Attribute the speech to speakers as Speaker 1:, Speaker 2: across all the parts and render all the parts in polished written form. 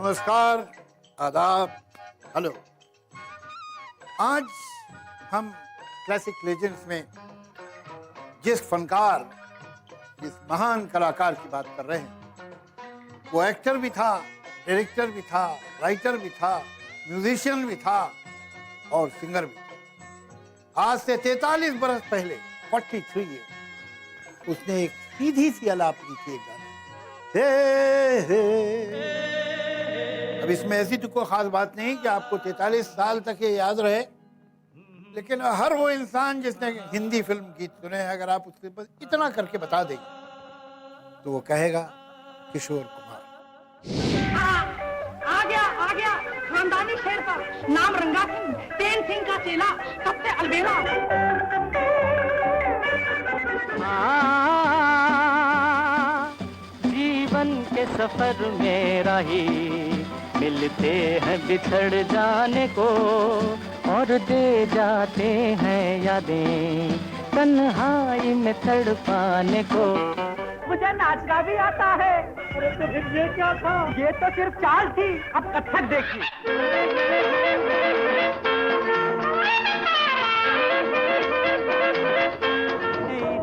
Speaker 1: नमस्कार, आदाब, हेलो। आज हम क्लासिक लेजेंड्स में जिस फनकार, जिस महान कलाकार की बात कर रहे हैं, वो एक्टर भी था, डायरेक्टर भी था, राइटर भी था, म्यूजिशियन भी था और सिंगर भी था। आज से 43 बरस पहले 43 ईयर उसने एक सीधी सी आलापनी की एक गाने। हे हे। अब इसमें ऐसी तो कोई खास बात नहीं कि आपको 43 साल तक ये याद रहे, लेकिन हर वो इंसान जिसने हिंदी फिल्म गीत सुने, अगर आप उसके बस इतना करके बता देंगे तो वो कहेगा किशोर कुमार।
Speaker 2: आ गया खानदानी शेर का नाम रंगा सिंह, तेन सिंह का चेला, सबसे अलबेला।
Speaker 3: जीवन के सफर में राही मिलते हैं बिछड़ जाने को, और दे जाते हैं यादें तन्हाई में तड़पाने को।
Speaker 2: मुझे नाचना भी आता है। अरे तो फिर ये क्या था? ये तो सिर्फ चाल थी, अब कथक देखिए।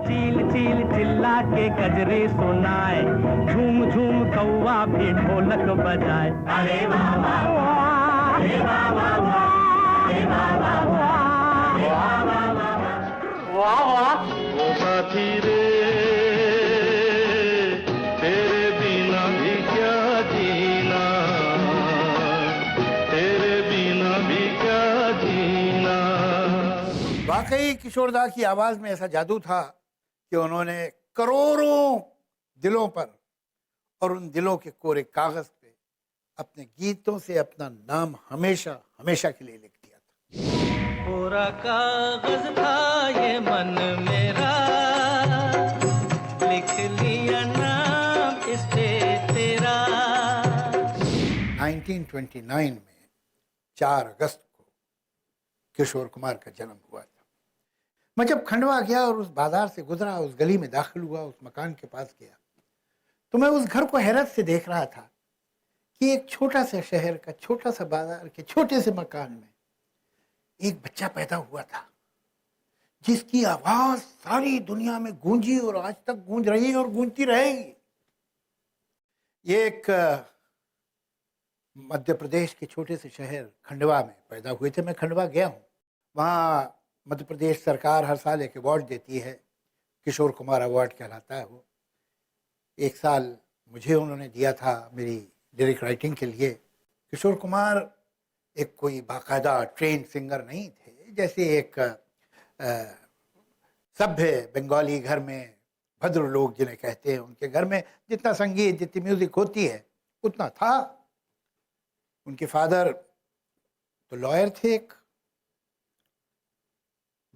Speaker 3: चील चील चिल्ला के गजरे सुनाए, झूम झूम कौवा भी ढोलक बजाए। अरे वाह वाह वाह, अरे वाह वाह वाह, अरे वाह वाह वाह, वाह वाह वाह, वाह वाह। ओ साथी रे, तेरे बिना भी क्या जीना, तेरे बिना भी क्या जीना।
Speaker 1: वाकई किशोरदा की आवाज में ऐसा जादू था कि उन्होंने करोड़ों दिलों पर और उन दिलों के कोरे कागज पे अपने गीतों से अपना नाम हमेशा हमेशा के लिए लिख दिया था।
Speaker 3: पूरा कागज था ये मन मेरा, लिख लिया नाम इस पे तेरा।
Speaker 1: 1929 में 4 अगस्त को किशोर कुमार का जन्म हुआ था। मैं जब खंडवा गया और उस बाजार से गुजरा, उस गली में दाखिल हुआ, उस मकान के पास गया, तो मैं उस घर को हैरत से देख रहा था कि एक छोटा सा शहर का छोटा सा बाजार के छोटे से मकान में एक बच्चा पैदा हुआ था जिसकी आवाज सारी दुनिया में गूंजी और आज तक गूंज रही है और गूंजती रहेगी। ये एक मध्य प्रदेश के छोटे से शहर खंडवा में पैदा हुए थे। मैं खंडवा गया हूँ। वहाँ मध्य प्रदेश सरकार हर साल एक अवार्ड देती है, किशोर कुमार अवार्ड कहलाता है वो। एक साल मुझे उन्होंने दिया था मेरी लिरिक राइटिंग के लिए। किशोर कुमार एक कोई बाकायदा ट्रेन सिंगर नहीं थे, जैसे एक सभ्य बंगाली घर में भद्र लोग जिन्हें कहते हैं, उनके घर में जितना संगीत, जितनी म्यूजिक होती है उतना था। उनके फादर तो लॉयर थे एक,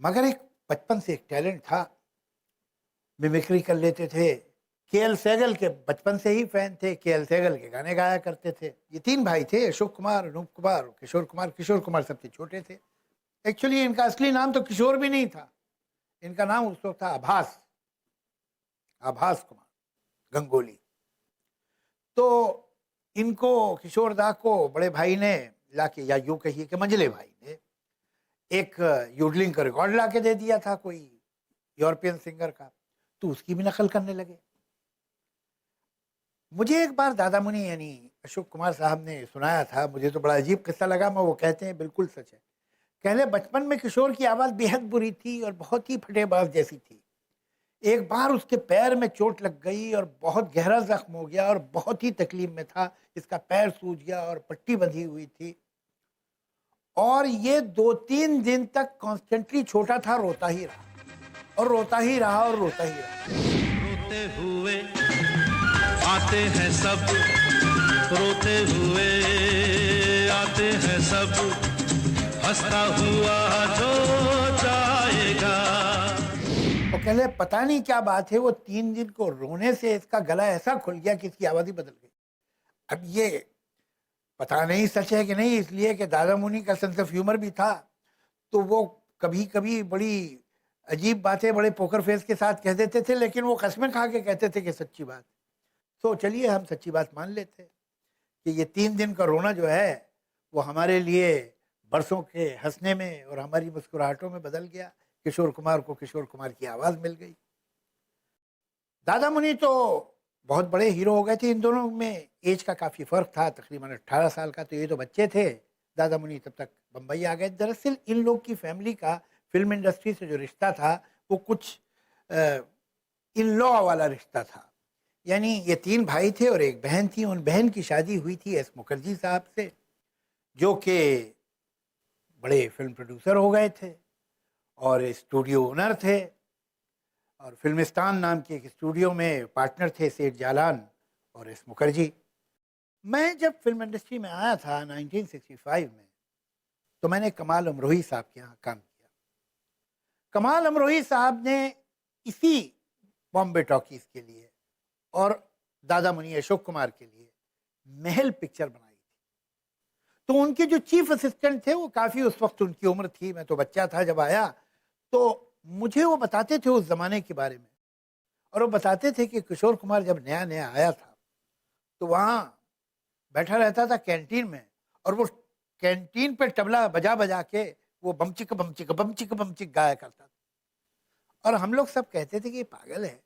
Speaker 1: मगर एक बचपन से एक टैलेंट था, मिमिक्री कर लेते थे। केएल सहगल के बचपन से ही फैन थे, केएल सहगल के गाने गाया करते थे। ये 3 भाई थे, अशोक कुमार, अनूप कुमार और किशोर कुमार। किशोर कुमार सबसे छोटे थे। एक्चुअली इनका असली नाम तो किशोर भी नहीं था, इनका नाम उस वक्त था आभास कुमार गंगोली। तो इनको किशोरदा को बड़े भाई ने लाके, या यूं कहिए कि मंझले भाई ने, एक यूडलिंग का रिकॉर्ड लाके दे दिया था कोई यूरोपियन सिंगर का, तो उसकी भी नकल करने लगे। मुझे एक बार दादा मुनि यानी अशोक कुमार साहब ने सुनाया था, मुझे तो बड़ा अजीब किस्सा लगा। मैं वो कहते हैं बिल्कुल सच है। कहले बचपन में किशोर की आवाज़ बेहद बुरी थी और बहुत ही फटेबाज जैसी थी। एक बार उसके पैर में चोट लग गई और बहुत गहरा जख्म हो गया और बहुत ही तकलीफ में था। इसका पैर सूज गया और पट्टी बंधी हुई थी और ये 2-3 दिन तक कॉन्स्टेंटली छोटा था, रोता ही रहा और रोता ही रहा और रोता ही रहा।
Speaker 4: रोते हुए आते हैं सब, रोते हुए आते हैं सब, हंसता हुआ जो जाएगा।
Speaker 1: वो कहले पता नहीं क्या बात है, वो 3 दिन को रोने से इसका गला ऐसा खुल गया कि इसकी आवाज़ ही बदल गई। अब ये पता नहीं सच है कि नहीं, इसलिए कि दादा मुनि का सेंस ऑफ ह्यूमर भी था, तो वो कभी कभी बड़ी अजीब बातें बड़े पोकर फेस के साथ कह देते थे, लेकिन वो कसमें खा के कहते थे कि सच्ची बात। तो चलिए हम सच्ची बात मान लेते। कि ये 3 दिन का रोना जो है वो हमारे लिए बरसों के हंसने में और हमारी मुस्कुराहटों में बदल गया। किशोर कुमार को किशोर कुमार की आवाज़ मिल गई। दादा मुनि तो बहुत बड़े हीरो हो गए थे। इन दोनों में एज का काफ़ी फ़र्क था, तकरीबन 18 साल का, तो ये तो बच्चे थे। दादा मुनि तब तक बम्बई आ गए। दरअसल इन लोग की फैमिली का फिल्म इंडस्ट्री से जो रिश्ता था वो कुछ इन लॉ वाला रिश्ता था। यानी ये 3 भाई थे और एक बहन थी। उन बहन की शादी हुई थी एस मुखर्जी साहब से, जो कि बड़े फिल्म प्रोड्यूसर हो गए थे और स्टूडियो ओनर थे, और फिल्मिस्तान नाम के एक स्टूडियो में पार्टनर थे सेठ जालान और एस मुखर्जी। मैं जब फिल्म इंडस्ट्री में आया था 1965 में, तो मैंने कमाल अमरोही साहब के यहाँ काम किया। कमाल अमरोही साहब ने इसी बॉम्बे टॉकीज के लिए और दादा मुनि अशोक कुमार के लिए महल पिक्चर बनाई थी। तो उनके जो चीफ असिस्टेंट थे वो काफ़ी, उस वक्त उनकी उम्र थी, मैं तो बच्चा था जब आया, तो मुझे वो बताते थे उस ज़माने के बारे में। और वो बताते थे कि किशोर कुमार जब नया नया आया था तो वहाँ बैठा रहता था कैंटीन में, और वो कैंटीन पे तबला बजा बजा के वो बमचिक बमचिक बमचिक बमचिक गाया करता था। और हम लोग सब कहते थे कि पागल है।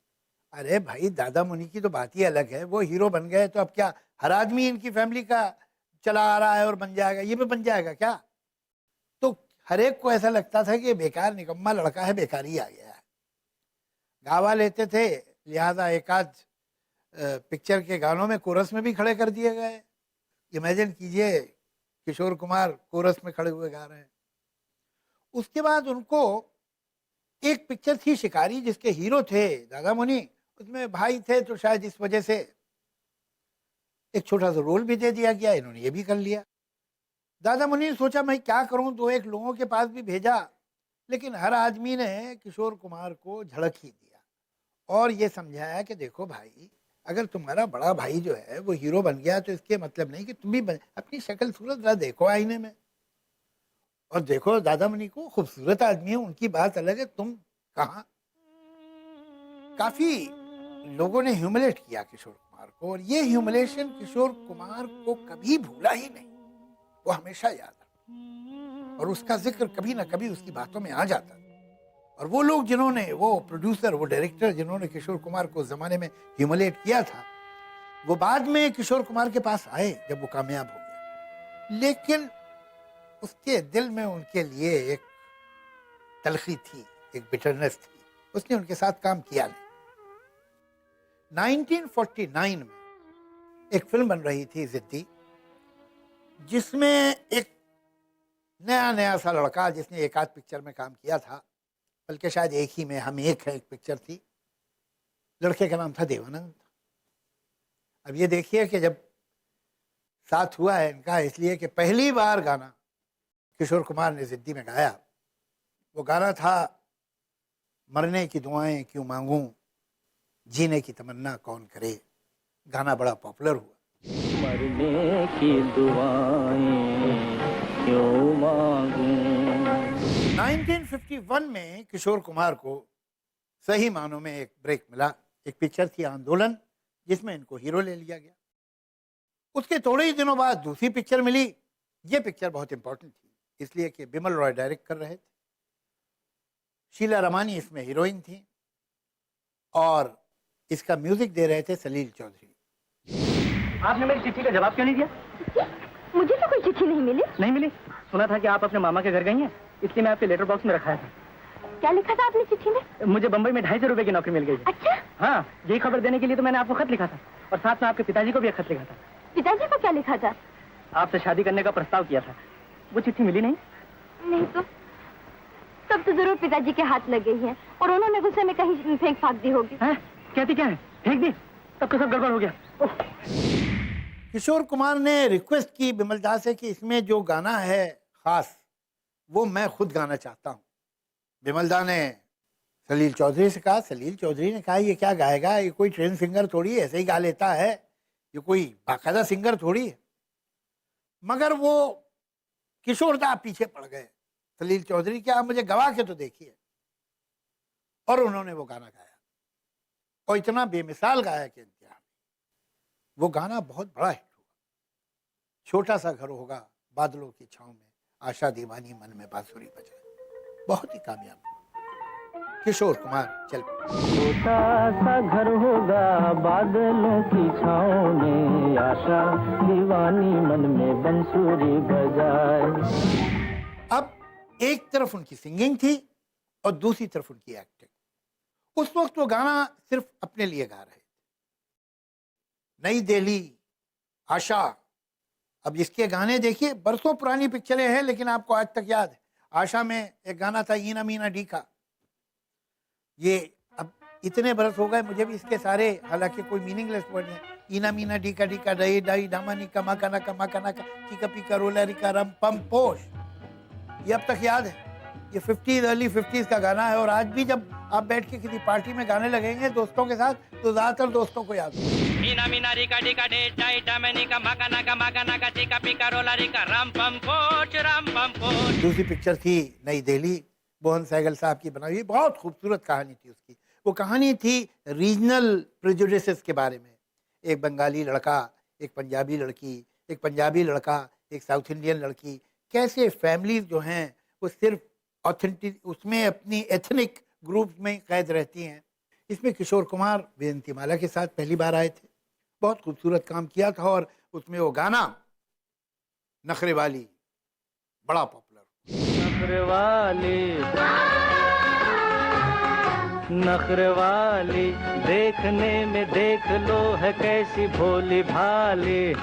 Speaker 1: अरे भाई, दादा मुनि की तो बात ही अलग है, वो हीरो बन गए तो अब क्या हर आदमी इनकी फैमिली का चला आ रहा है और बन जाएगा, ये भी बन जाएगा क्या? तो हर एक को ऐसा लगता था कि बेकार निकम्मा लड़का है, बेकार ही आ गया है। गावा लेते थे, लिहाजा एक आध पिक्चर के गानों में कोरस में भी खड़े कर दिए गए। इमेजिन कीजिए, किशोर कुमार कोरस में खड़े हुए गा रहे हैं। उसके बाद उनको एक पिक्चर थी शिकारी, जिसके हीरो थे दादा मुनि, उसमें भाई थे, तो शायद इस वजह से एक छोटा सा रोल भी दे दिया गया। इन्होंने ये भी कर लिया। दादा मुनि ने सोचा मैं क्या करूं, तो एक लोगों के पास भी भेजा, लेकिन हर आदमी ने किशोर कुमार को झड़क ही दिया और ये समझाया कि देखो भाई, अगर तुम्हारा बड़ा भाई जो है वो हीरो बन गया तो इसके मतलब नहीं कि तुम भी अपनी शक्ल सूरत जरा देखो आईने में, और देखो दादा मुनि को, खूबसूरत आदमी है, उनकी बात अलग है, तुम कहाँ। काफी लोगों ने ह्यूमिलेट किया किशोर कुमार को, और ये ह्यूमिलेशन किशोर कुमार को कभी भूला ही नहीं, वो हमेशा याद रहा और उसका जिक्र कभी ना कभी उसकी बातों में आ जाता। और वो लोग जिन्होंने, वो प्रोड्यूसर, वो डायरेक्टर जिन्होंने किशोर कुमार को उस जमाने में ह्यूमिलेट किया था, वो बाद में किशोर कुमार के पास आए जब वो कामयाब हो गया, लेकिन उसके दिल में उनके लिए एक तलखी थी, एक बिटरनेस थी। उसने उनके साथ काम किया नहीं। 1949 में एक फिल्म बन रही थी जिद्दी, जिसमें एक नया सा लड़का, जिसने एक आध पिक्चर में काम किया था, बल्कि शायद एक ही में, हम एक है, एक पिक्चर थी, लड़के का नाम था देवानंद। अब ये देखिए कि जब साथ हुआ है इनका, इसलिए कि पहली बार गाना किशोर कुमार ने जिद्दी में गाया, वो गाना था मरने की दुआएं क्यों मांगूं, जीने की तमन्ना कौन करे। गाना बड़ा पॉपुलर हुआ।
Speaker 3: मरने की दुआएं क्यों मांगूं।
Speaker 1: 1951 में किशोर कुमार को सही मानों में एक ब्रेक मिला। एक पिक्चर थी आंदोलन, जिसमें इनको हीरो ले लिया गया। उसके थोड़े ही दिनों बाद दूसरी पिक्चर मिली। ये पिक्चर बहुत इंपॉर्टेंट थी, इसलिए कि बिमल रॉय डायरेक्ट कर रहे थे, शीला रमानी इसमें हीरोइन थी, और इसका म्यूजिक दे रहे थे सलील चौधरी।
Speaker 2: आपने मेरी चिट्ठी का जवाब क्यों नहीं दिया?
Speaker 5: मुझे तो कोई चिट्ठी नहीं मिली।
Speaker 2: नहीं मिली? सुना था कि आप अपने मामा के घर गई हैं, इसलिए मैं आपके लेटर बॉक्स में रखा था।
Speaker 5: क्या लिखा था आपने चिट्ठी में?
Speaker 2: मुझे बंबई में 250 रुपए की नौकरी मिल गई है।
Speaker 5: अच्छा,
Speaker 2: हाँ, यही खबर देने के लिए तो मैंने आपको खत लिखा था, और साथ में आपके पिताजी को भी एक खत लिखा था।
Speaker 5: पिताजी को क्या लिखा था?
Speaker 2: आपसे शादी करने का प्रस्ताव किया था। वो चिट्ठी मिली नहीं?
Speaker 5: नहीं तो तब तो जरूर पिताजी के हाथ लग गई है और उन्होंने गुस्से में कहीं फेंक फाक दी होगी।
Speaker 2: कहती क्या है? फेंक दी? तब तो सब गड़बड़ हो गया।
Speaker 1: किशोर कुमार ने रिक्वेस्ट की बिमलदा से कि इसमें जो गाना है खास, वो मैं खुद गाना चाहता हूँ। बिमलदा ने सलील चौधरी से कहा। सलील चौधरी ने कहा ये क्या गाएगा, ये कोई ट्रेन सिंगर थोड़ी है, ऐसे ही गा लेता है, ये कोई बाकायदा सिंगर थोड़ी है। मगर वो किशोरदा पीछे पड़ गए सलील चौधरी के, आप मुझे गवा के तो देखिए, और उन्होंने वो गाना गाया, और इतना बेमिसाल गाया कि इंतहा। वो गाना बहुत बड़ा हिट हुआ, छोटा सा घर होगा बादलों की छांव में, आशा दीवानी मन में बांसुरी बजाए, बहुत ही कामयाब। किशोर कुमार चल।
Speaker 3: छोटा सा घर होगा बादलों की छाँव में, आशा दीवानी मन में बंसुरी बजाए।
Speaker 1: अब एक तरफ उनकी सिंगिंग थी और दूसरी तरफ उनकी एक्टिंग। उस वक्त वो गाना सिर्फ अपने लिए गा रहे थे। नई दिल्ली, आशा, अब इसके गाने देखिए, बरसों पुरानी पिक्चरें हैं लेकिन आपको आज तक याद है। आशा में एक गाना था ईना मीना डी का, ये अब इतने बरस हो गए मुझे भी इसके सारे, हालांकि कोई मीनिंगलेस वर्ड नहीं। ईना मीना डी का डई डाई डामानी कमा कना चीका पीका रोला रिका रम पम पोश, ये अब तक याद है। ये 50s अर्ली 50s का गाना है और आज भी जब आप बैठ के किसी पार्टी में गाने लगेंगे दोस्तों के साथ तो ज्यादातर दोस्तों को याद होगा।
Speaker 3: मीना मीना रिका डिका डे डाई डामनी का मकाना का चिका पिका रोला रिका राम पम पोच।
Speaker 1: दूसरी पिक्चर थी नई दिल्ली, मोहन सहगल साहब की बनाई हुई, बहुत खूबसूरत कहानी थी उसकी। वो कहानी थी रीजनल प्रेजुडिसेस के बारे में। एक बंगाली लड़का, एक पंजाबी लड़की, एक पंजाबी लड़का, एक साउथ इंडियन लड़की, कैसे फैमिलीज जो हैं वो सिर्फ ऑथेंटिक उसमें अपनी एथनिक ग्रुप में कैद रहती हैं। इसमें किशोर कुमार विजयंतीमाला के साथ पहली बार आए थे, बहुत खूबसूरत काम किया था और उसमें वो गाना नखरे वाली बड़ा
Speaker 3: नखरे वाली देखने में देख लो है कैसी भोली भाली,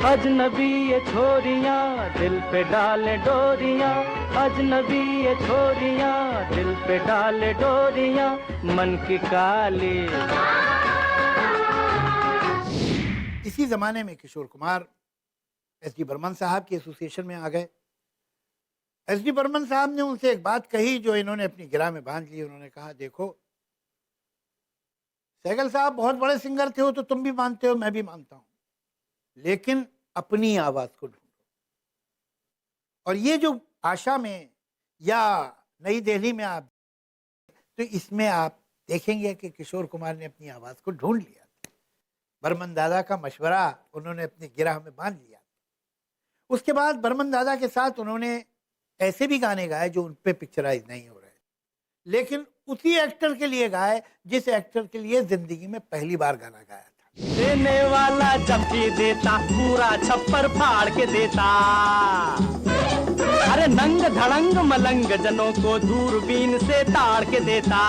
Speaker 3: अजनबी ये छोरियां दिल पे डाले डोरियां, अजनबी ये छोरियां दिल पे डाले डोरियां, मन की काली।
Speaker 1: इसी जमाने में किशोर कुमार एस.डी. बर्मन साहब की एसोसिएशन में आ गए। एस.डी. बर्मन साहब ने उनसे एक बात कही जो इन्होंने अपनी गिरा में बांध ली। उन्होंने कहा, देखो सहगल साहब बहुत बड़े सिंगर थे, हो तो तुम भी मानते हो, मैं भी मानता हूं, लेकिन अपनी आवाज को ढूंढो। और ये जो आशा में या नई दिल्ली में आप तो इसमें आप देखेंगे कि किशोर कुमार ने अपनी आवाज को ढूंढ लिया। बर्मन दादा का मशवरा उन्होंने अपनी गिरह में बांध लिया। उसके बाद बर्मन दादा के साथ उन्होंने ऐसे भी गाने गाए जो उन पे पिक्चराइज नहीं हो रहे, लेकिन उसी एक्टर के लिए गाए जिस एक्टर के लिए जिंदगी में पहली बार गाना गाया था।
Speaker 3: देने वाला जब भी देता पूरा छप्पर फाड़ के देता, अरे नंग धड़ंग मलंग जनों को दूरबीन से ताड़ के देता,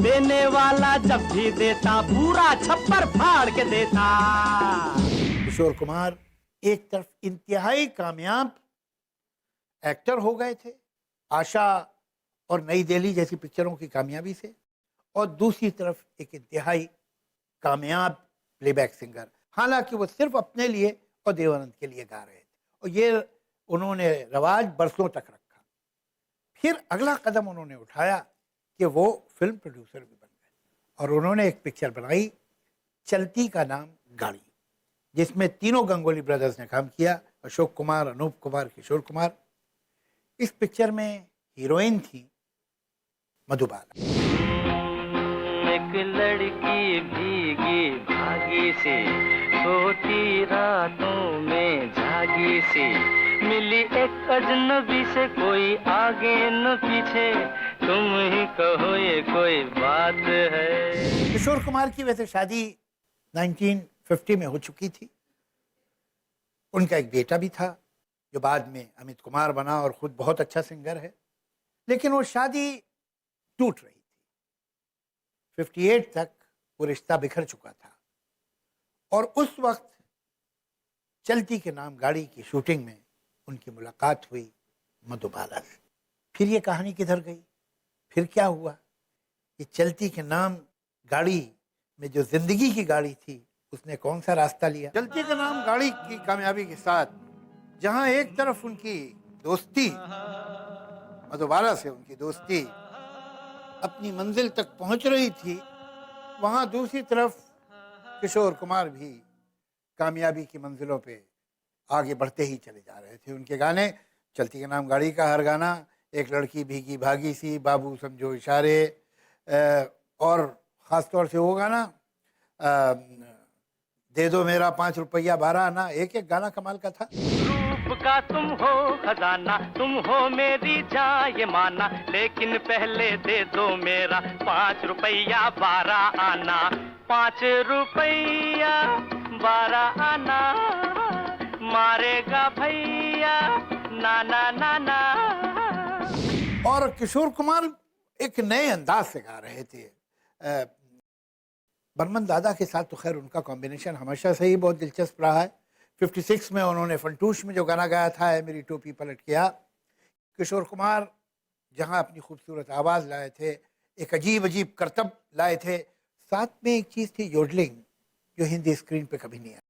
Speaker 3: देने वाला जब भी देता पूरा छप्पर फाड़ के देता।
Speaker 1: किशोर कुमार एक तरफ इंतहाई कामयाब एक्टर हो गए थे आशा और नई दिल्ली जैसी पिक्चरों की कामयाबी से, और दूसरी तरफ एक इंतहाई कामयाब प्लेबैक सिंगर। हालांकि वो सिर्फ अपने लिए और देवानंद के लिए गा रहे थे और ये उन्होंने रवाज बरसों तक रखा। फिर अगला कदम उन्होंने उठाया कि वो फिल्म प्रोड्यूसर भी बन गए और उन्होंने एक पिक्चर बनाई चलती का नाम गाड़ी, जिसमें तीनों गंगोली ब्रदर्स ने काम किया, अशोक कुमार, अनूप कुमार, किशोर कुमार। इस पिक्चर में हीरोइन थी मधुबाला।
Speaker 3: एक लड़की भीगी भागी सी छोटी रातों में जागी सी, मिली एक अजनबी से कोई आगे न पीछे, तुम ही कहो ये कोई बात है।
Speaker 1: किशोर कुमार की वैसे शादी 1950 में हो चुकी थी। उनका एक बेटा भी था जो बाद में अमित कुमार बना और खुद बहुत अच्छा सिंगर है, लेकिन वो शादी टूट रही थी। 58 तक वो रिश्ता बिखर चुका था और उस वक्त चलती के नाम गाड़ी की शूटिंग में उनकी मुलाकात हुई मधुबाला से। फिर ये कहानी किधर गई, फिर क्या हुआ, ये चलती के नाम गाड़ी में जो जिंदगी की गाड़ी थी उसने कौन सा रास्ता लिया। चलती के नाम गाड़ी की कामयाबी के साथ जहां एक तरफ उनकी दोस्ती मधुबाला से उनकी दोस्ती अपनी मंजिल तक पहुंच रही थी, वहां दूसरी तरफ किशोर कुमार भी कामयाबी की मंजिलों पे आगे बढ़ते ही चले जा रहे थे। उनके गाने चलती के नाम गाड़ी का हर गाना, एक लड़की भीगी भागी सी, बाबू समझो इशारे, और ख़ास तौर से वो गाना दे दो मेरा 5 रुपया 12 आना, एक एक गाना कमाल का था।
Speaker 3: रूप का तुम हो खजाना, तुम हो मेरी जान ये माना, लेकिन पहले दे दो मेरा 5 रुपया 12 आना। 5 रुपया 12 आना, मारेगा भैया नाना नाना।
Speaker 1: और किशोर कुमार एक नए अंदाज से गा रहे थे। बर्मन दादा के साथ तो खैर उनका कॉम्बिनेशन हमेशा से ही बहुत दिलचस्प रहा है। 56 में उन्होंने फंटूश में जो गाना गाया था, है मेरी टोपी पलट किया। किशोर कुमार जहां अपनी खूबसूरत आवाज़ लाए थे, एक अजीब अजीब करतब लाए थे, साथ में एक चीज़ थी योडलिंग, जो हिंदी स्क्रीन पे कभी नहीं आई।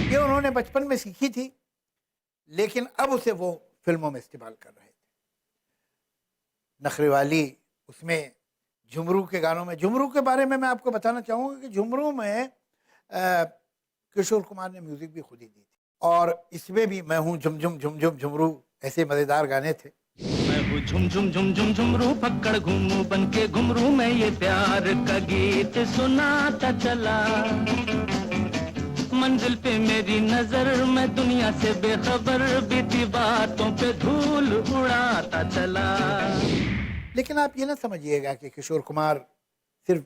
Speaker 1: ये उन्होंने बचपन में सीखी थी, लेकिन अब उसे वो फिल्मों में इस्तेमाल कर रहे थे। नखरे वाली, उसमें झुमरू के गानों में, झुमरू के बारे में मैं आपको बताना चाहूँगा कि झुमरू में किशोर कुमार ने म्यूजिक भी खुद ही दी थी, और इसमें भी मैं हूँ झुम झुम झुम झुम झुमरू, ऐसे मज़ेदार गाने थे।
Speaker 3: मैं हूँ झुम झुम झुम झुम झुमरू, पकड़ घूमू बन के घुमरू, मैं ये प्यार का गीत सुनाता चला। मंजिल पे मेरी नजर, मैं दुनिया से बेखबर, बीती बातों पे धूल उड़ाता चला।
Speaker 1: लेकिन आप ये ना समझिएगा कि किशोर कुमार सिर्फ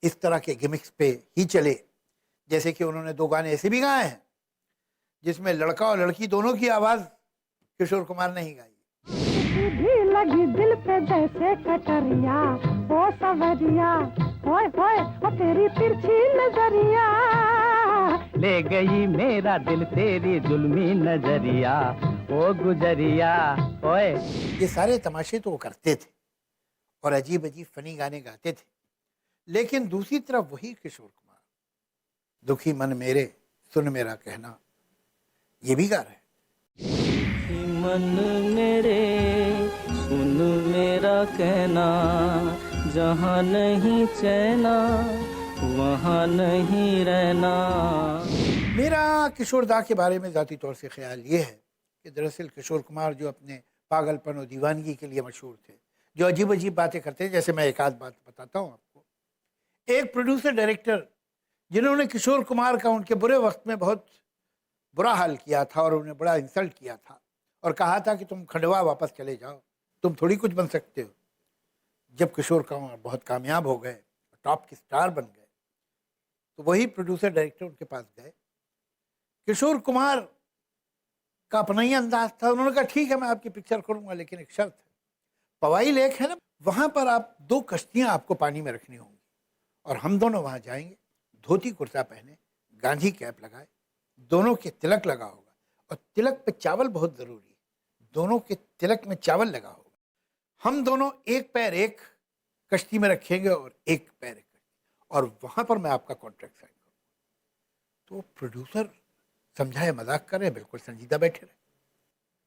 Speaker 1: इस तरह के गिमिक्स पे ही चले। जैसे कि उन्होंने 2 गाने ऐसे भी गाए हैं जिसमें लड़का और लड़की दोनों की आवाज़ किशोर कुमार ने ही गाई।
Speaker 2: भी लगी दिल पे जैसे कटरिया, ओ सवरिया, ओए ओए ओ तेरी तिरछी नजरिया,
Speaker 3: ले गई मेरा दिल तेरी जुल्मी नजरिया, ओ गुजरिया ओए।
Speaker 1: ये सारे तमाशे तो वो करते थे और अजीब अजीब फनी गाने गाते थे, लेकिन दूसरी तरफ वही किशोर कुमार दुखी मन मेरे सुन मेरा कहना, ये भी गा रहे हैं।
Speaker 3: मन मेरे सुन मेरा कहना, जहाँ नहीं चैना वहाँ नहीं रहना।
Speaker 1: मेरा किशोर दा के बारे में ज़ाती तौर से ख्याल ये है कि दरअसल किशोर कुमार जो अपने पागलपन और दीवानगी के लिए मशहूर थे, जो अजीब अजीब बातें करते थे, जैसे मैं एक आध बात बताता हूँ आपको। एक प्रोड्यूसर डायरेक्टर जिन्होंने किशोर कुमार का उनके बुरे वक्त में बहुत बुरा हाल किया था और उन्हें बड़ा इंसल्ट किया था और कहा था कि तुम खंडवा वापस चले जाओ, तुम थोड़ी कुछ बन सकते हो। जब किशोर कुमार बहुत कामयाब हो गए, टॉप के स्टार बन गए, तो वही प्रोड्यूसर डायरेक्टर उनके पास गए। किशोर कुमार का अपना ही अंदाज था। उन्होंने कहा ठीक है मैं आपकी पिक्चर करूंगा, लेकिन एक शर्त है, पवाई लेक है ना, वहां पर आप 2 कश्तियां आपको पानी में रखनी होंगी और हम दोनों वहां जाएंगे, धोती कुर्ता पहने, गांधी कैप लगाए, दोनों के तिलक लगा होगा और तिलक पे चावल बहुत जरूरी है, दोनों के तिलक में चावल लगा होगा। हम दोनों एक पैर एक कश्ती में रखेंगे और एक पैर एक, और वहां पर मैं आपका कॉन्ट्रैक्ट साइन करूंगा। तो प्रोड्यूसर समझाए मजाक कर रहे, बिल्कुल संजीदा बैठे रहे।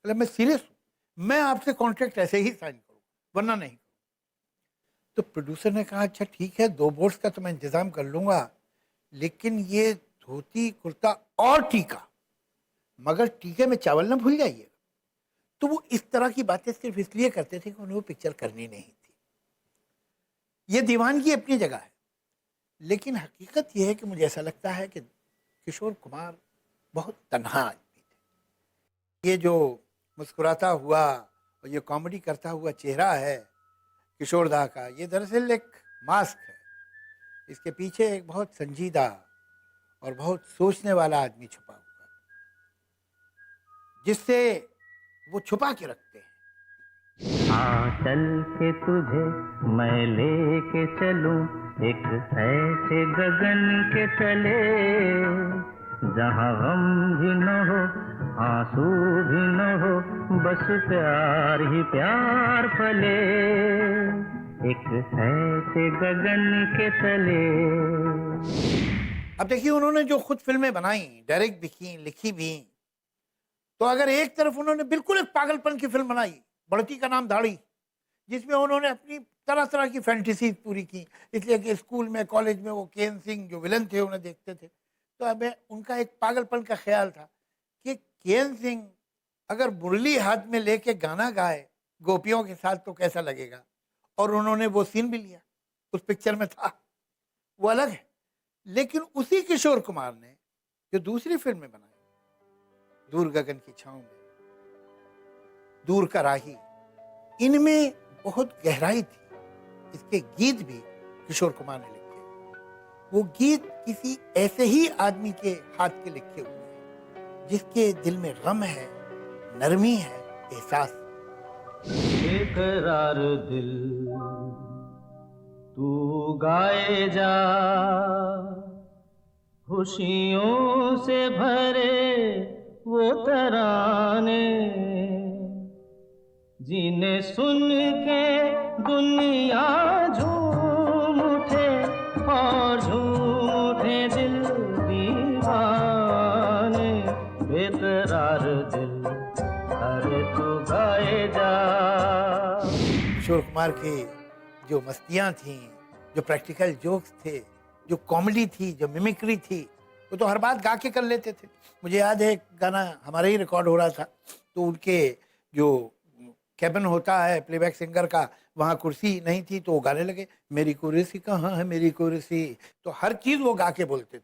Speaker 1: मतलब मैं सीरियस हूँ, मैं आपसे कॉन्ट्रैक्ट ऐसे ही साइन करूंगा वरना नहीं। तो प्रोड्यूसर ने कहा अच्छा ठीक है, 2 बोट्स का तो मैं इंतजाम कर लूंगा, लेकिन ये धोती कुर्ता और टीका, मगर टीके में चावल ना भूल जाइएगा। तो वो इस तरह की बातें सिर्फ इसलिए करते थे कि उन्हें वो पिक्चर करनी नहीं थी। ये दीवानगी अपनी जगह है, लेकिन हकीकत यह है कि मुझे ऐसा लगता है कि किशोर कुमार बहुत तन्हा आदमी थे। ये जो मुस्कुराता हुआ और ये कॉमेडी करता हुआ चेहरा है किशोर दा का, ये दरअसल एक मास्क है। इसके पीछे एक बहुत संजीदा और बहुत सोचने वाला आदमी छुपा हुआ है, जिससे वो छुपा के रखते हैं।
Speaker 3: हाँ चल के तुझे मैं लेके चलूं एक ऐसे गगन के तले, जहाँ गम भी न हो आंसू भी न हो, बस प्यार ही प्यार फले। एक ऐसे गगन के तले।
Speaker 1: अब देखिए, उन्होंने जो खुद फिल्में बनाई, डायरेक्ट भी की, लिखी भी, तो अगर एक तरफ उन्होंने बिल्कुल एक पागलपन की फिल्म बनाई, बढ़ती का नाम दाढ़ी, जिसमें उन्होंने अपनी तरह तरह की फैंटेसी पूरी की, इसलिए कि स्कूल में, कॉलेज में वो केएन सिंह जो विलन थे उन्हें देखते थे, तो अब उनका एक पागलपन का ख्याल था कि केएन सिंह अगर मुरली हाथ में लेके गाना गाए गोपियों के साथ तो कैसा लगेगा। और उन्होंने वो सीन भी लिया, उस पिक्चर में था, वो अलग है। लेकिन उसी किशोर कुमार ने जो दूसरी फिल्में बनाई, दूर गगन की छांव में, दूर का राही, इनमें बहुत गहराई थी। इसके गीत भी किशोर कुमार ने लिखे। वो गीत किसी ऐसे ही आदमी के हाथ के लिखे हुए हैं जिसके दिल में गम है, नरमी है, एहसास।
Speaker 3: बेकरार दिल तू गाए जा, खुशियों से भरे वो तराने, जिन्हें सुन के दुनिया झूम उठे और झूम उठे दिल दीवाने। बेकरार दिल अरे तू गाए जा।
Speaker 1: किशोर कुमार के जो मस्तियाँ थीं, जो प्रैक्टिकल जोक्स थे, जो कॉमेडी थी, जो मिमिक्री थी, वो तो हर बात गा के कर लेते थे। मुझे याद है, एक गाना हमारा ही रिकॉर्ड हो रहा था, तो उनके जो कैबिन होता है प्लेबैक सिंगर का, वहाँ कुर्सी नहीं थी, तो वो गाने लगे, मेरी कुर्सी कहाँ है मेरी कुर्सी, तो हर चीज़ वो गा के बोलते थे।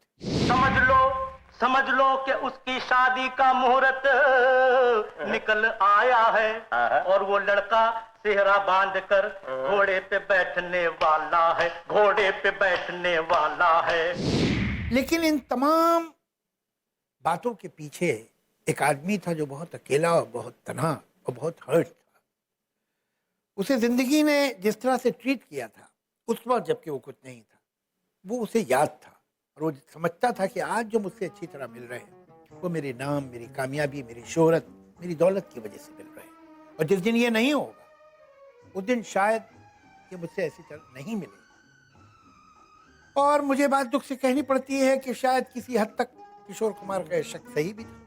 Speaker 3: समझ लो कि उसकी शादी का मुहूर्त निकल आया है और वो लड़का सेहरा बांध कर घोड़े पे बैठने वाला है, घोड़े पे बैठने वाला है।
Speaker 1: लेकिन इन तमाम बातों के पीछे एक आदमी था जो बहुत अकेला और बहुत तन्हा और बहुत हर्ट था। उसे जिंदगी ने जिस तरह से ट्रीट किया था उस वक्त, जबकि वो कुछ नहीं था, वो उसे याद था और वो समझता था कि आज जो मुझसे अच्छी तरह मिल रहे हैं वो मेरे नाम, मेरी कामयाबी, मेरी शोहरत, मेरी दौलत की वजह से मिल रहे हैं। और जिस दिन ये नहीं होगा उस दिन शायद ये मुझसे ऐसी तरह नहीं मिलेगा। और मुझे बात दुख से कहनी पड़ती है कि शायद किसी हद तक किशोर कुमार का शक सही भी था।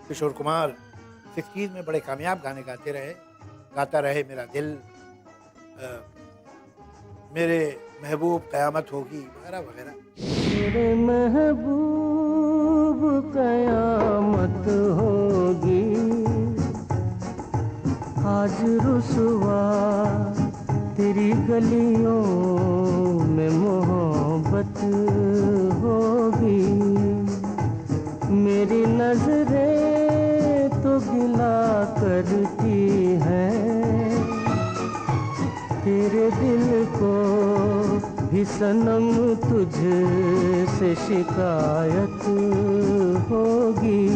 Speaker 1: किशोर कुमार 60s में बड़े कामयाब गाने गाता रहे, मेरा दिल, मेरे महबूब, कयामत होगी, वगैरह वगैरह।
Speaker 3: मेरे महबूब कयामत होगी, आज रुसवा तेरी गलियों में मोहब्बत होगी। मेरी नजरें तो गिला करती हैं, तेरे दिल को भी सनम तुझसे शिकायत होगी,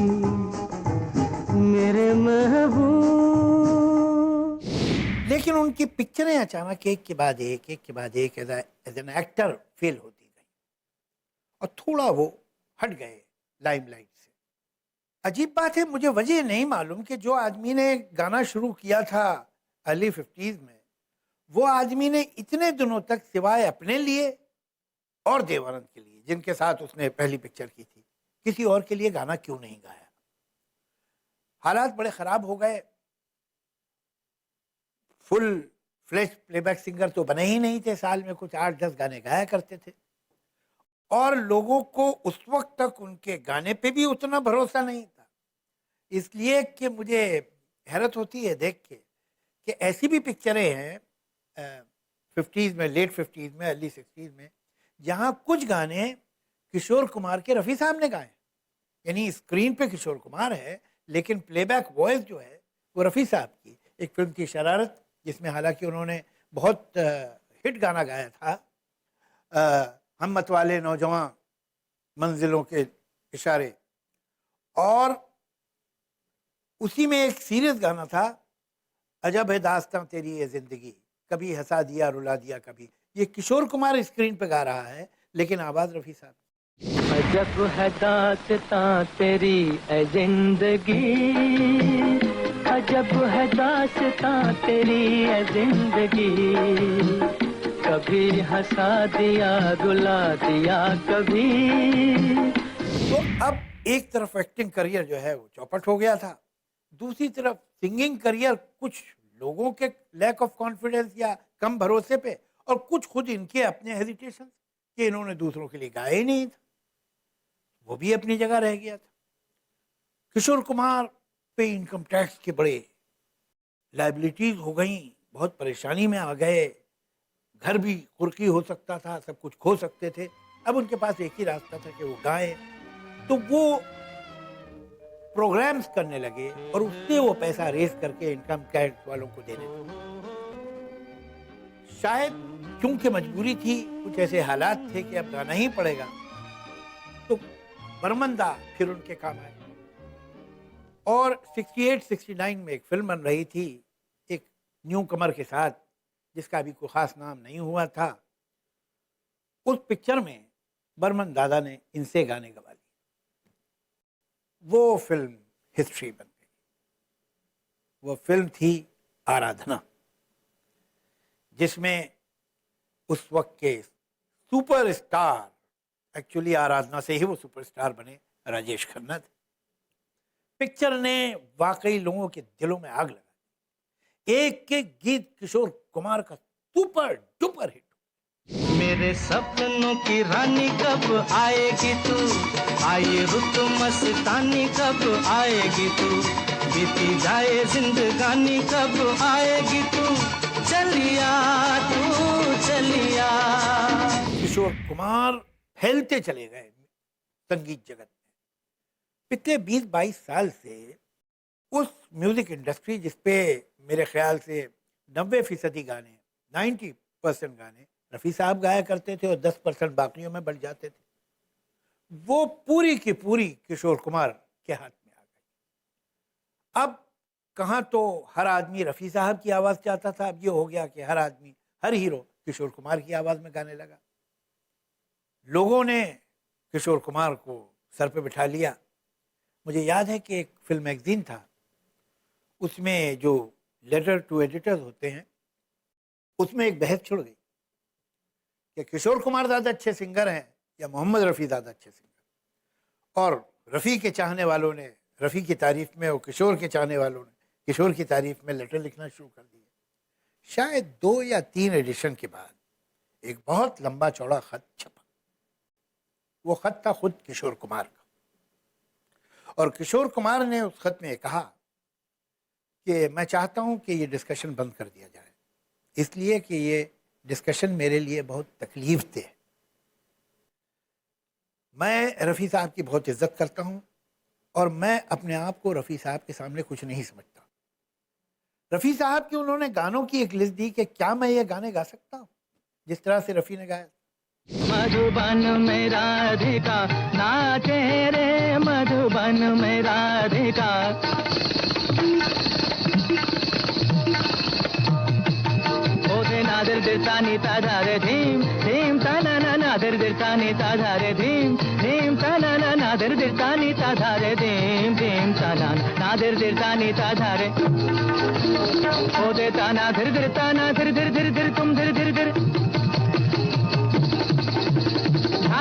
Speaker 3: मेरे महबूब।
Speaker 1: लेकिन उनकी पिक्चरें अचानक एक के बाद एक एज एन एक्टर फेल होती गई और थोड़ा वो हट गए लाइमलाइट से। अजीब बात है, मुझे वजह नहीं मालूम कि जो आदमी ने गाना शुरू किया था अर्ली 50s में, वो आदमी ने इतने दिनों तक सिवाय अपने लिए और देवानंद के लिए, जिनके साथ उसने पहली पिक्चर की थी, किसी और के लिए गाना क्यों नहीं गाया। हालात बड़े खराब हो गए, फुल फ्लैश प्लेबैक सिंगर तो बने ही नहीं थे, साल में कुछ 8-10 गाने गाया करते थे और लोगों को उस वक्त तक उनके गाने पे भी उतना भरोसा नहीं था। इसलिए कि मुझे हैरत होती है देख के कि ऐसी भी पिक्चरें हैं 50s में, लेट 50s में, अर्ली 60s में, जहाँ कुछ गाने किशोर कुमार के रफ़ी साहब ने गाए, यानी स्क्रीन पे किशोर कुमार है लेकिन प्लेबैक वॉइस जो है वो रफ़ी साहब की। एक फिल्म थी शरारत, जिसमें हालांकि उन्होंने बहुत हिट गाना गाया था, हम मतवाले नौजवान मंजिलों के इशारे, और उसी में एक सीरियस गाना था, अजब है दास्तां तेरी ये जिंदगी, कभी हंसा दिया रुला दिया कभी। ये किशोर कुमार स्क्रीन पे गा रहा है लेकिन आवाज रफ़ी साहब।
Speaker 3: अजब है दास्तां तेरी ए जिंदगी, अजब है दास्तां तेरी है जिंदगी, कभी हंसा दिया रुला दिया कभी।
Speaker 1: तो अब एक तरफ एक्टिंग करियर जो है वो चौपट हो गया था, दूसरी तरफ सिंगिंग करियर कुछ लोगों के लैक ऑफ कॉन्फिडेंस या कम भरोसे पे, और कुछ खुद इनके अपने हेजिटेशन कि इन्होंने दूसरों के लिए गाया ही नहीं था, वो भी अपनी जगह रह गया था। किशोर कुमार पे इनकम टैक्स के बड़े लाइबिलिटीज हो गई, बहुत परेशानी में आ गए, घर भी कुर्की हो सकता था, सब कुछ खो सकते थे। अब उनके पास एक ही रास्ता था कि वो गाएं, तो वो प्रोग्राम्स करने लगे और उससे वो पैसा रेस करके इनकम टैक्स वालों को देने लगे। शायद क्योंकि मजबूरी थी, कुछ ऐसे हालात थे कि अब गाना ही पड़ेगा, तो बर्मन दा फिर उनके काम आए। और 68-69 में एक फिल्म बन रही थी एक न्यू कमर के साथ, जिसका अभी कोई खास नाम नहीं हुआ था। उस पिक्चर में बर्मन दादा ने इनसे गाने गवा लिए, वो फिल्म हिस्ट्री बन गई। वो फिल्म थी आराधना, जिसमें उस वक्त के सुपरस्टार, एक्चुअली आराधना से ही वो सुपरस्टार बने, राजेश खन्ना थे। पिक्चर ने वाकई लोगों के दिलों में आग लगा। एक एक गीत किशोर कुमार का सुपर डुपर हिट।
Speaker 3: मेरे सपनों की रानी कब आएगी तू, आई रुत मस्तानी कब आएगी तू, बीती जाए जिंदगानी कब आएगी तू, चलिया तू चलिया।
Speaker 1: किशोर कुमार फैलते चले गए संगीत जगत में। पिछले 20-22 साल से उस म्यूजिक इंडस्ट्री जिसपे मेरे ख्याल से 90% गाने, 90% गाने रफ़ी साहब गाया करते थे और 10% बाकियों में बढ़ जाते थे, वो पूरी की पूरी किशोर कुमार के हाथ में आ गई। अब कहाँ तो हर आदमी रफ़ी साहब की आवाज़ चाहता था, अब ये हो गया कि हर आदमी, हर हीरो किशोर कुमार की आवाज़ में गाने लगा। लोगों ने किशोर कुमार को सर पे बिठा लिया। मुझे याद है कि एक फिल्म मैगजीन था, उसमें जो लेटर टू एडिटर्स होते हैं, उसमें एक बहस छिड़ गई कि किशोर कुमार ज़्यादा अच्छे सिंगर हैं या मोहम्मद रफ़ी ज़्यादा अच्छे सिंगर। और रफ़ी के चाहने वालों ने रफ़ी की तारीफ़ में और किशोर के चाहने वालों ने किशोर की तारीफ़ में लेटर लिखना शुरू कर दिए। शायद 2 या 3 एडिशन के बाद एक बहुत लंबा चौड़ा ख़त छपा। वो ख़त था खुद किशोर कुमार का, और किशोर कुमार ने उस ख़त में कहा कि मैं चाहता हूँ कि ये डिस्कशन बंद कर दिया जाए, इसलिए कि ये डिस्कशन मेरे लिए बहुत तकलीफ दे। मैं रफ़ी साहब की बहुत इज्जत करता हूँ और मैं अपने आप को रफ़ी साहब के सामने कुछ नहीं समझता। रफ़ी साहब की उन्होंने गानों की एक लिस्ट दी कि क्या मैं ये गाने गा सकता हूँ जिस तरह से रफ़ी ने गाया।
Speaker 3: मधुबन में राधिका नाचे रे, मधुबन में राधिका, ओदे नादर दिरतानी ताधारे धीम धीम तना ना नादर दिरतानी ताधारे धीम धीम तना ना नादर दिरतानी ताधारे धीम धीम तना नादर दिरतानी ताधारे, ओदे ताना धीर धीर ताना धीर धीर धीर धीर तुम धीर धीर धीर,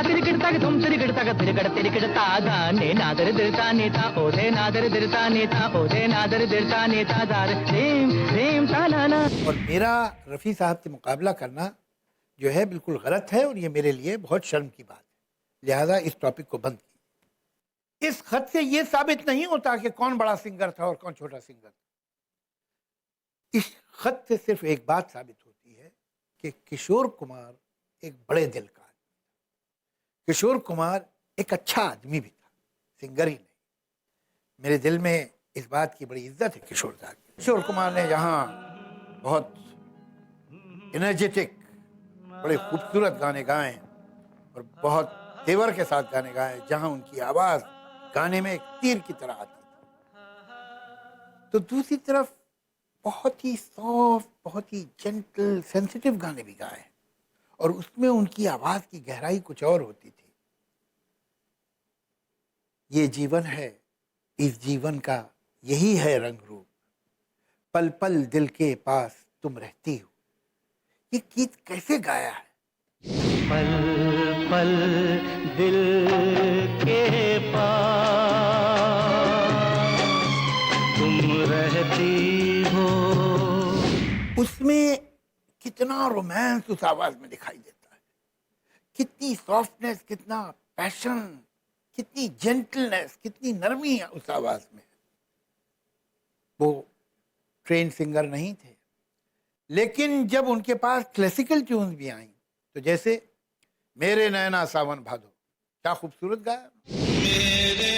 Speaker 3: तिरकिड़ता तुम तिरकिड़ता का तिरकिड़ता दाने नादर दिरता नेता ओदे नादर दिरता नेता ओदे नादर दिरता नेता दार धीम धीम ताना।
Speaker 1: और मेरा रफ़ी साहब से मुकाबला करना जो है बिल्कुल गलत है और ये मेरे लिए बहुत शर्म की बात है, लिहाजा इस टॉपिक को बंद किया। इस खत से ये साबित नहीं होता कि कौन बड़ा सिंगर था और कौन छोटा सिंगर था। इस खत से सिर्फ एक बात साबित होती है कि किशोर कुमार एक बड़े दिल का, किशोर कुमार एक अच्छा आदमी भी था, सिंगर ही नहीं। मेरे दिल में इस बात की बड़ी इज्जत है किशोर साहब की। किशोर कुमार ने जहाँ बहुत एनर्जेटिक, बड़े खूबसूरत गाने गाए और बहुत तेवर के साथ गाने गाए, जहाँ उनकी आवाज़ गाने में एक तीर की तरह आती थी, तो दूसरी तरफ बहुत ही सॉफ्ट, बहुत ही जेंटल, सेंसिटिव गाने भी गाए और उसमें उनकी आवाज़ की गहराई कुछ और होती थी। ये जीवन है, इस जीवन का यही है रंग रूप, पल पल दिल के पास तुम रहती हो। ये गीत कैसे गाया है?
Speaker 3: पल पल दिल के पास तुम रहती हो।
Speaker 1: उसमें कितना रोमांस उस आवाज में दिखाई देता है, कितनी सॉफ्टनेस, कितना पैशन, कितनी जेंटलनेस, कितनी नरमी है उस आवाज में। वो ट्रेन सिंगर नहीं थे, लेकिन जब उनके पास क्लासिकल ट्यून्स भी आई, तो जैसे मेरे नैना सावन भादो, क्या खूबसूरत गाया।
Speaker 4: मेरे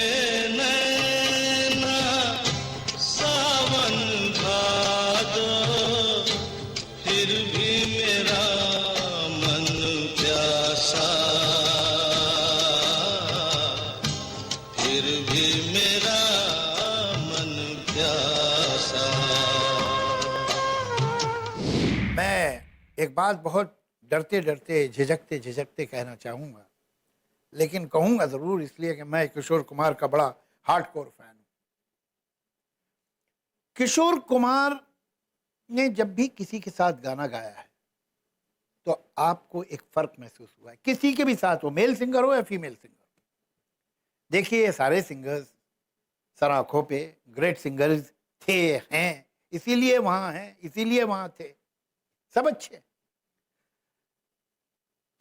Speaker 4: नैना सावन भादो, फिर भी मेरा मन प्यासा, फिर भी मेरा मन प्यासा।
Speaker 1: मैं एक बात बहुत डरते डरते, झिझकते झिझकते कहना चाहूंगा, लेकिन कहूंगा जरूर, इसलिए कि मैं किशोर कुमार का बड़ा हार्डकोर फैन हूं। किशोर कुमार ने जब भी किसी के साथ गाना गाया है तो आपको एक फर्क महसूस हुआ है, किसी के भी साथ हो, मेल सिंगर हो या फीमेल सिंगर। देखिए, ये सारे सिंगर्स सर आंखों पे ग्रेट सिंगर्स थे, हैं, इसीलिए वहां हैं, इसीलिए वहां थे, सब अच्छे।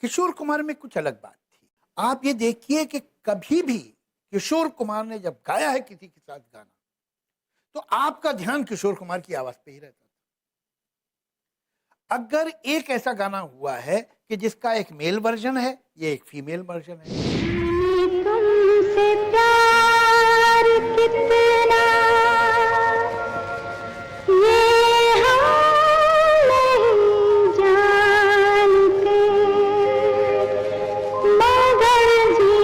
Speaker 1: किशोर कुमार में कुछ अलग बात थी। आप ये देखिए कि कभी भी किशोर कुमार ने जब गाया है किसी के साथ गाना, तो आपका ध्यान किशोर कुमार की आवाज पे ही रहता था। अगर एक ऐसा गाना हुआ है कि जिसका एक मेल वर्जन है, ये एक फीमेल वर्जन है।
Speaker 5: तुमसे प्यार कितना ये हम नहीं जानते, मगर जी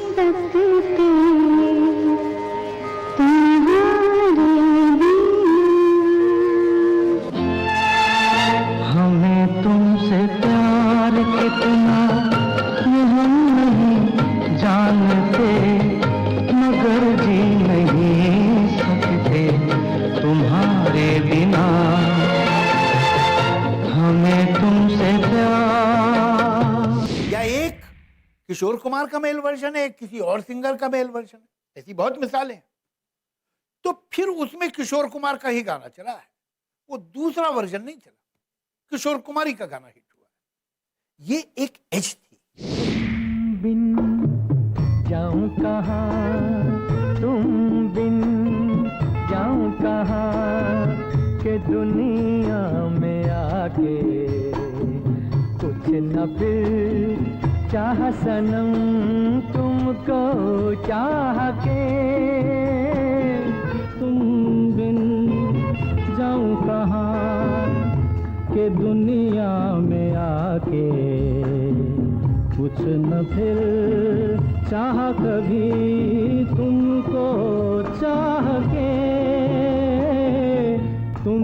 Speaker 5: सकते तुम्हारे बिना।
Speaker 3: हमें तुमसे प्यार कितना ये हम नहीं जानते, मगर जी नहीं सकते तुम्हारे बिना। हमें तुमसे प्यार।
Speaker 1: या एक किशोर कुमार का मेल वर्जन है, एक किसी और सिंगर का मेल वर्जन है, ऐसी बहुत मिसालें हैं। तो फिर उसमें किशोर कुमार का ही गाना चला है, वो दूसरा वर्जन नहीं चला, किशोर कुमार ही का गाना हिट हुआ है। ये एक एज थी।
Speaker 3: बिन जाऊं कहाँ, तुम बिन जाऊं कहाँ, के दुनिया में आके कुछ न फिर चाह सनम तुमको चाह के। तुम बिन जाऊं कहाँ, के दुनिया में आके कुछ न फिर चाह कभी तुमको चाह के। तुम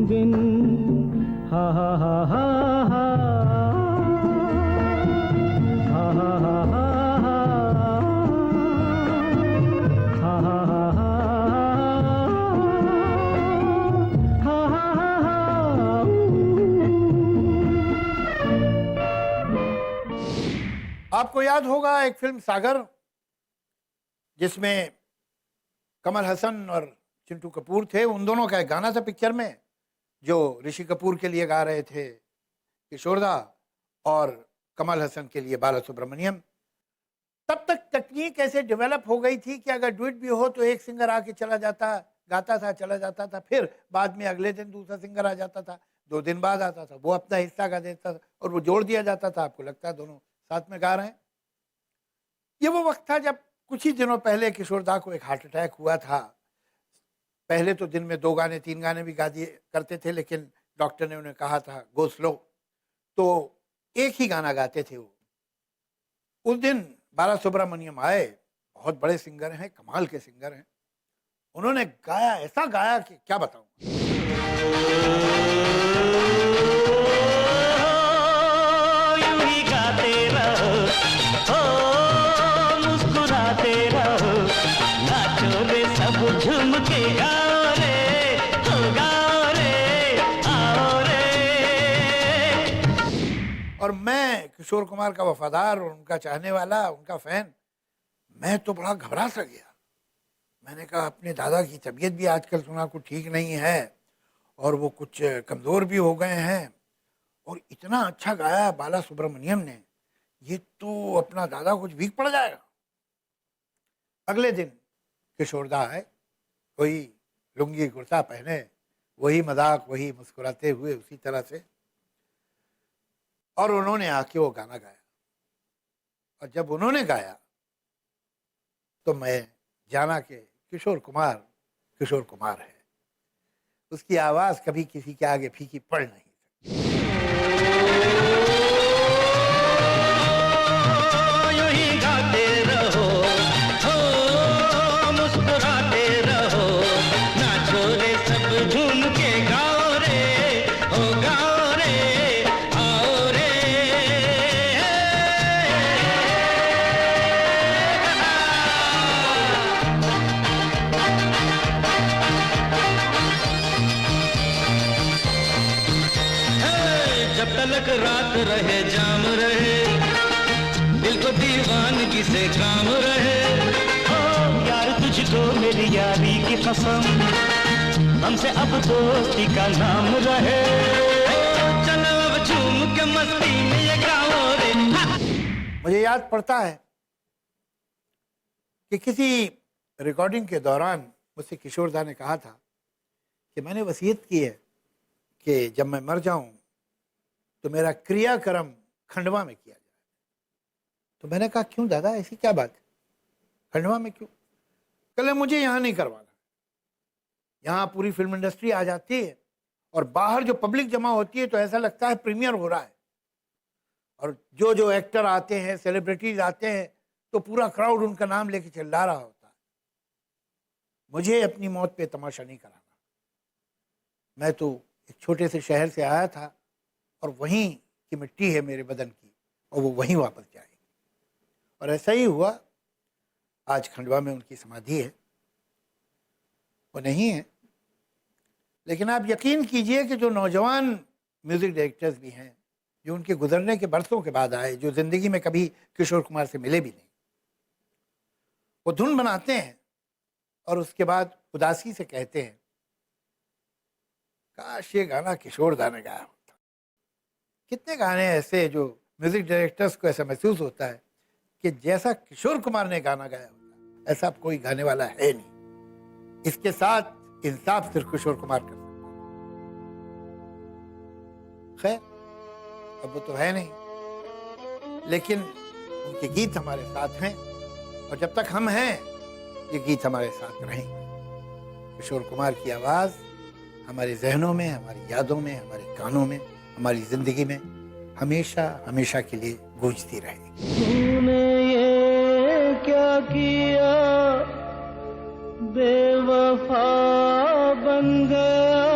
Speaker 3: बिन हा हा हा हा हा हा हा हा
Speaker 1: आपको याद होगा एक फिल्म सागर, जिसमें कमल हसन और चिंटू कपूर थे। उन दोनों का एक गाना था पिक्चर में, जो ऋषि कपूर के लिए गा रहे थे किशोरदा और कमल हसन के लिए बाला सुब्रमण्यम। तब तक तकनीक ऐसे डेवलप हो गई थी कि अगर डुएट भी हो तो एक सिंगर आके चला जाता, गाता था, चला जाता था, फिर बाद में अगले दिन दूसरा सिंगर आ जाता था, 2 दिन बाद आता था, वो अपना हिस्सा गा देता था और वो जोड़ दिया जाता था, आपको लगता है दोनों साथ में गा रहे हैं। ये वो वक्त था जब कुछ ही दिनों पहले किशोरदा को एक हार्ट अटैक हुआ था। पहले तो दिन में 2 गाने 3 गाने भी गा दिए करते थे, लेकिन डॉक्टर ने उन्हें कहा था गो स्लो, तो एक ही गाना गाते थे वो। उस दिन बाला सुब्रमण्यम आए, बहुत बड़े सिंगर हैं, कमाल के सिंगर हैं। उन्होंने गाया, ऐसा गाया कि क्या बताऊं।
Speaker 3: यूं ही गाते रहो, मुस्कुराते रहो, नाचो रे सब झूम के गाओ।
Speaker 1: किशोर कुमार का वफादार और उनका चाहने वाला, उनका फैन। मैं तो बड़ा घबरा सा गया। मैंने कहा अपने दादा की तबीयत भी आजकल सुना कुछ ठीक नहीं है और वो कुछ कमज़ोर भी हो गए हैं, और इतना अच्छा गाया बाला सुब्रमण्यम ने, ये तो अपना दादा कुछ वीक पड़ जाएगा। अगले दिन किशोरदा आए, वही लुंगी कुर्ता पहने, वही मजाक, वही मुस्कुराते हुए उसी तरह से, और उन्होंने आके वो गाना गाया। और जब उन्होंने गाया तो मैं जाना कि किशोर कुमार है। उसकी आवाज़ कभी किसी के आगे फीकी पड़ नहीं सकती।
Speaker 3: यूं ही गाते रहो, हो मुस्कुराते रहो, नाचो रे सब झूम के गाओ रे, हो गाओ रे, आओ रे। जब तलक रात रहे जाम रहे, दिल को दीवानगी से काम रहे, ओ यार तुझको मेरी यारी की कसम, हमसे अब दोस्ती का नाम रहे, चलो अब झूम के मस्ती में ये गाओ रे।
Speaker 1: मुझे याद पड़ता है कि किसी रिकॉर्डिंग के दौरान मुझसे किशोरदा ने कहा था कि मैंने वसीयत की है कि जब मैं मर जाऊं तो मेरा क्रियाक्रम खंडवा में किया जाए। तो मैंने कहा क्यों दादा, ऐसी क्या बात है, खंडवा में क्यों? कल मुझे यहाँ नहीं करवाना, यहाँ पूरी फिल्म इंडस्ट्री आ जाती है और बाहर जो पब्लिक जमा होती है तो ऐसा लगता है प्रीमियर हो रहा है, और जो जो एक्टर आते हैं, सेलिब्रिटीज आते हैं, तो पूरा क्राउड उनका नाम लेके चिल्ला रहा होता है। मुझे अपनी मौत पे तमाशा नहीं कराना। मैं तो एक छोटे से शहर से आया था और वहीं की मिट्टी है मेरे बदन की, और वो वहीं वापस जाएगी। और ऐसा ही हुआ। आज खंडवा में उनकी समाधि है, वो नहीं है, लेकिन आप यकीन कीजिए कि जो नौजवान म्यूज़िक डायरेक्टर्स भी हैं, जो उनके गुजरने के बरसों के बाद आए, जो ज़िंदगी में कभी किशोर कुमार से मिले भी नहीं, वो धुन बनाते हैं और उसके बाद उदासी से कहते हैं काश ये गाना किशोरदा ने गाया होता। कितने गाने ऐसे जो म्यूज़िक डायरेक्टर्स को ऐसा महसूस होता है कि जैसा किशोर कुमार ने गाना गाया होता, ऐसा कोई गाने वाला है नहीं। इसके साथ इंसाफ सिर्फ किशोर कुमार कर सकता है। खैर, अब वो तो है नहीं, लेकिन उनके गीत हमारे साथ हैं, और जब तक हम हैं ये गीत हमारे साथ रहेंगे। किशोर कुमार की आवाज़ हमारे जहनों में, हमारी यादों में, हमारे कानों में, हमारी जिंदगी में हमेशा हमेशा के लिए गूंजती रहेगी।
Speaker 3: तूने ये क्या किया, बेवफा बन गया,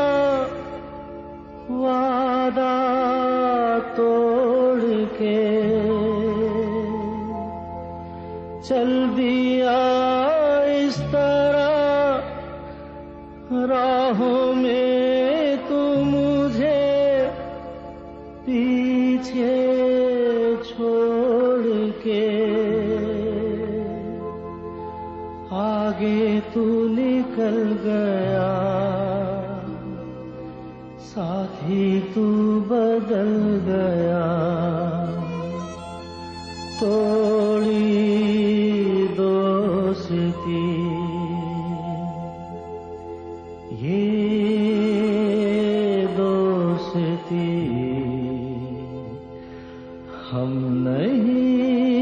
Speaker 3: वादा तोड़ के चल दिया इस तरह राहों में, तू मुझे पीछे छोड़ के, आगे तू निकल गया, साथ ही तू बदल गया, तोड़ी दोस्ती ये दोस्ती हम नहीं